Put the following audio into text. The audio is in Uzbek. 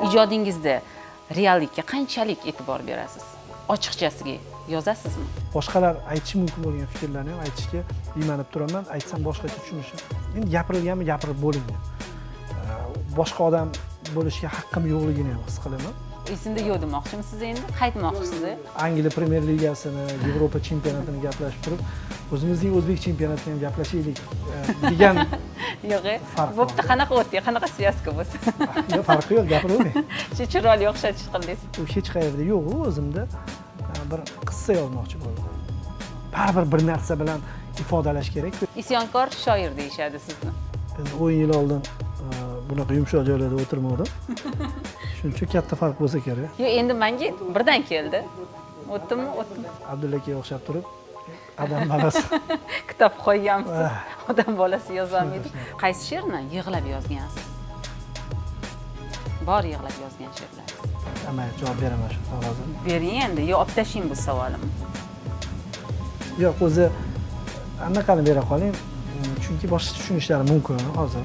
ijodingizda reallikka qanchalik e'tibor berasiz? Ochiqchasiga yozasizmi? Boshqalar aytishi mumkin bo'lgan fikrlarni ham aytishga iymanib turaman. Aytsam boshqacha tushunishi. Endi gapirilganmi, gapirib bo'lingan. Boshqa odam bo'lishga haqqim yo'qligini ham his qilaman. Esimda yo'q demoqchimisiz endi? Qaytmoqchisiz? Angliya Premyer Ligasini, Yevropa chempionatini gaplashib turib, o'zimizning o'zbek chempionatini ham gaplashaylik degan yo'q. Bo'pti, qanaqa o'tdi? Qanaqa siyosat bo'lsa? Yo'q, farqi yo'q, gapiravering. Shu chiroyli o'xshatish qildingiz. U hech qayerda yo'q, o'zimda bir qissa yozmoqchi bo'ldim. Baribir bir narsa bilan ifodalash kerak. Isyonkor shoir deyshadi sizni. Endi 10 yil oldin bunaqa yumshoq joylarda o'tirmadim. Shuncha katta farq bo'lsa kerak. Yo'q, endi menga birdan keldi. O'tdimmi? Abdulla akaga o'xshab turib, odam bolasi. Kitob qo'ygansiz. Odam bolasi yozolmaydi. Qaysi she'rni yig'lab yozgansiz? Bor yig'lab yozgan she'rlar. Amayli javob beraman shu qog'ozga. Bering endi, yo olib tashing bu savolimni. Yo'q, o'zi anaqani bera qoling. Chunki boshqa tushunishlari mumkin hozir.